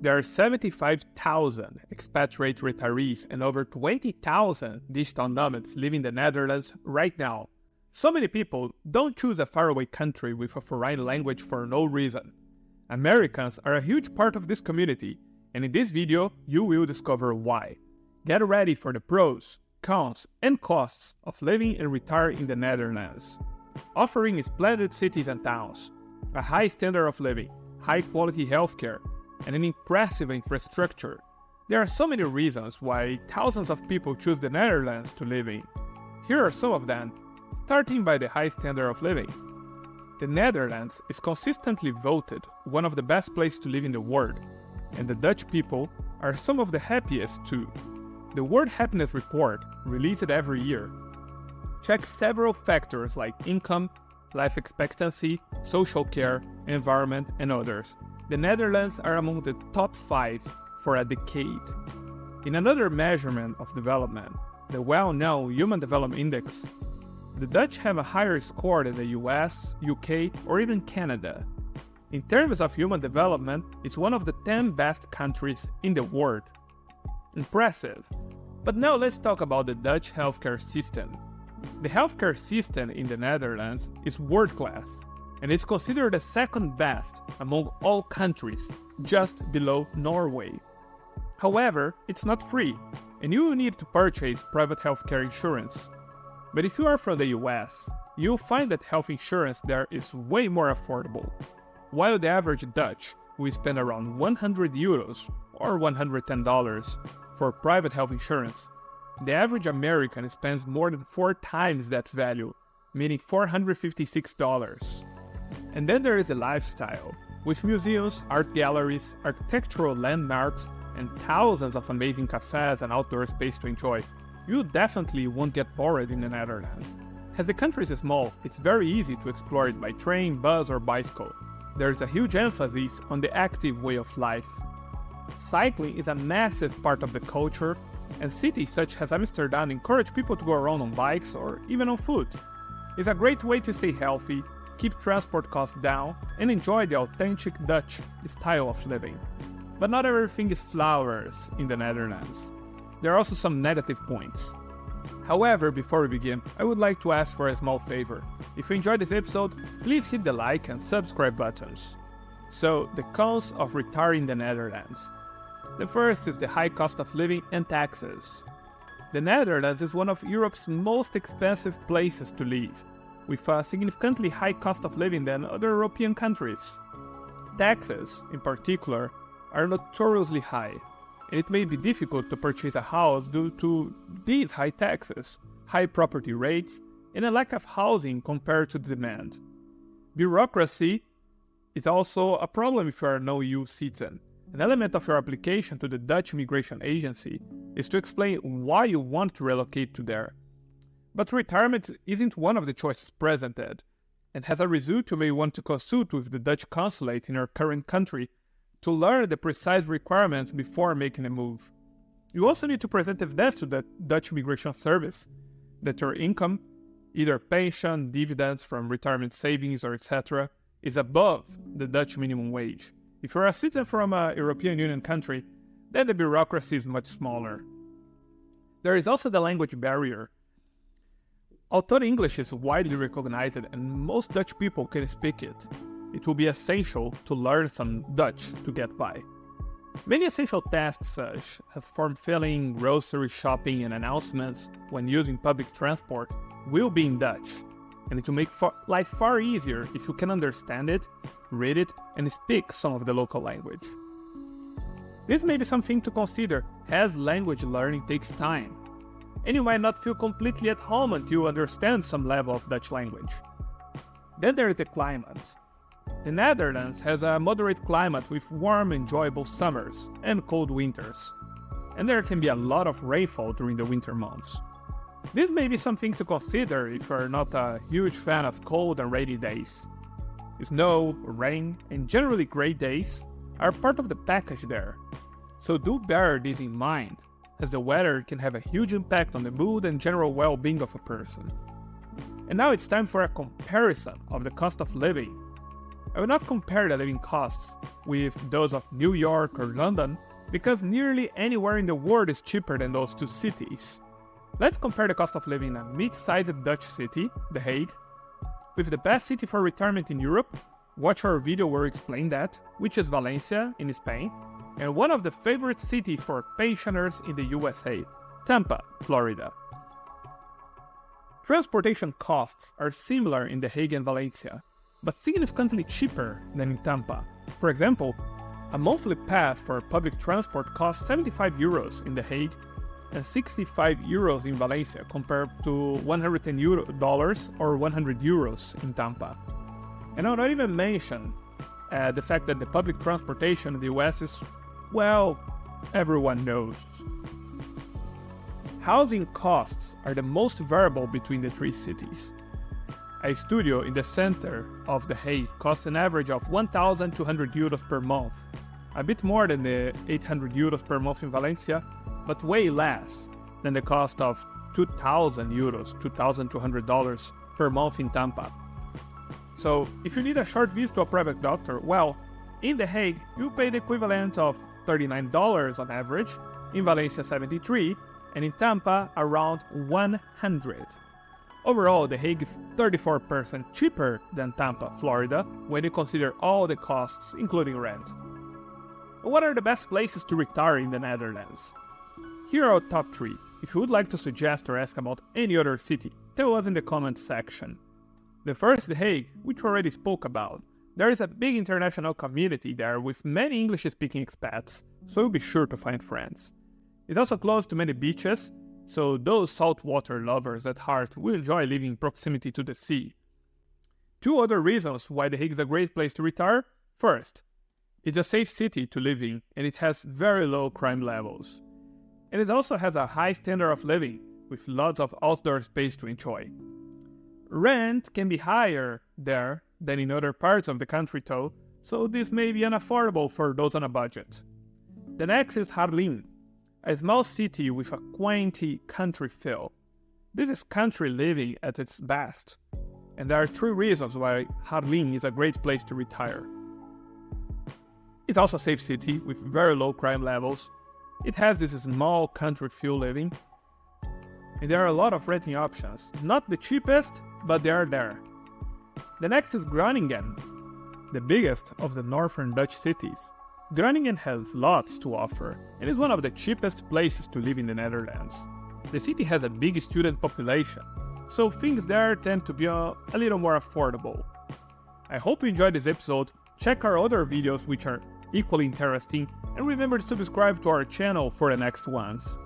There are 75,000 expatriate retirees and over 20,000 digital nomads living in the Netherlands right now. So many people don't choose a faraway country with a foreign language for no reason. Americans are a huge part of this community, and in this video, you will discover why. Get ready for the pros, cons, and costs of living and retiring in the Netherlands. Offering splendid cities and towns, a high standard of living, high-quality healthcare, and an impressive infrastructure. There are so many reasons why thousands of people choose the Netherlands to live in. Here are some of them, starting by the high standard of living. The Netherlands is consistently voted one of the best places to live in the world, and the Dutch people are some of the happiest too. The World Happiness Report, released every year, checks several factors like income, life expectancy, social care, environment, and others. The Netherlands are among the top 5 for a decade. In another measurement of development, the well-known Human Development Index, the Dutch have a higher score than the US, UK, or even Canada. In terms of human development, it's one of the 10 best countries in the world. Impressive. But now let's talk about the Dutch healthcare system. The healthcare system in the Netherlands is world-class, and it's considered the second best among all countries, just below Norway. However, it's not free, and you will need to purchase private healthcare insurance. But if you are from the US, you'll find that health insurance there is way more affordable. While the average Dutch will spend around 100 euros or $110 for private health insurance, the average American spends more than 4 times that value, meaning $456. And then there is the lifestyle, with museums, art galleries, architectural landmarks, and thousands of amazing cafes and outdoor space to enjoy. You definitely won't get bored in the Netherlands. As the country is small, it's very easy to explore it by train, bus, or bicycle. There is a huge emphasis on the active way of life. Cycling is a massive part of the culture, and cities such as Amsterdam encourage people to go around on bikes or even on foot. It's a great way to stay healthy, keep transport costs down, and enjoy the authentic Dutch style of living. But not everything is flowers in the Netherlands. There are also some negative points. However, before we begin, I would like to ask for a small favor. If you enjoyed this episode, please hit the like and subscribe buttons. So, the cons of retiring in the Netherlands. The first is the high cost of living and taxes. The Netherlands is one of Europe's most expensive places to live, with a significantly high cost of living than other European countries. Taxes, in particular, are notoriously high, and it may be difficult to purchase a house due to these high taxes, high property rates, and a lack of housing compared to demand. Bureaucracy is also a problem if you are a no-EU citizen. An element of your application to the Dutch Immigration Agency is to explain why you want to relocate to there. But retirement isn't one of the choices presented, and as a result you may want to consult with the Dutch consulate in your current country to learn the precise requirements before making a move. You also need to present evidence to the Dutch Immigration Service that your income, either pension, dividends from retirement savings, or etc., is above the Dutch minimum wage. If you're a citizen from a European Union country, then the bureaucracy is much smaller. There is also the language barrier. Although English is widely recognized and most Dutch people can speak it, it will be essential to learn some Dutch to get by. Many essential tasks such as form filling, grocery shopping, and announcements when using public transport will be in Dutch, and it will make life far easier if you can understand it, read it, and speak some of the local language. This may be something to consider, as language learning takes time, and you might not feel completely at home until you understand some level of Dutch language. Then there is the climate. The Netherlands has a moderate climate with warm, enjoyable summers and cold winters, and there can be a lot of rainfall during the winter months. This may be something to consider if you are not a huge fan of cold and rainy days. Snow, rain, and generally gray days are part of the package there, so do bear this in mind, as the weather can have a huge impact on the mood and general well-being of a person. And now it's time for a comparison of the cost of living. I will not compare the living costs with those of New York or London, because nearly anywhere in the world is cheaper than those two cities. Let's compare the cost of living in a mid-sized Dutch city, The Hague, with the best city for retirement in Europe. Watch our video where we explain that, which is Valencia in Spain, and one of the favorite cities for pensioners in the USA, Tampa, Florida. Transportation costs are similar in The Hague and Valencia, but significantly cheaper than in Tampa. For example, a monthly pass for public transport costs 75 euros in The Hague and 65 euros in Valencia, compared to $110 or 100 euros in Tampa. And I'll not even mention the fact that the public transportation in the US is, well, everyone knows. Housing costs are the most variable between the three cities. A studio in the center of The Hague costs an average of 1,200 euros per month, a bit more than the 800 euros per month in Valencia, but way less than the cost of 2,000 euros, $2,200 per month in Tampa. So, if you need a short visit to a private doctor, well, in The Hague, you pay the equivalent of $39 on average, in Valencia $73, and in Tampa around $100. Overall, The Hague is 34% cheaper than Tampa, Florida, when you consider all the costs, including rent. What are the best places to retire in the Netherlands? Here are our top 3. If you would like to suggest or ask about any other city, tell us in the comments section. The first, The Hague, which we already spoke about. There is a big international community there with many English-speaking expats, so you'll be sure to find friends. It's also close to many beaches, so those saltwater lovers at heart will enjoy living in proximity to the sea. 2 other reasons why The Hague is a great place to retire. First, it's a safe city to live in, and it has very low crime levels. And it also has a high standard of living, with lots of outdoor space to enjoy. Rent can be higher there than in other parts of the country though, so this may be unaffordable for those on a budget. The next is Haarlem, a small city with a quaint country feel. This is country living at its best, and there are 3 reasons why Haarlem is a great place to retire. It's also a safe city with very low crime levels. It has this small country feel living, and there are a lot of renting options. Not the cheapest, but they are there. The next is Groningen, the biggest of the northern Dutch cities. Groningen has lots to offer, and is one of the cheapest places to live in the Netherlands. The city has a big student population, so things there tend to be a little more affordable. I hope you enjoyed this episode. Check our other videos which are equally interesting, and remember to subscribe to our channel for the next ones.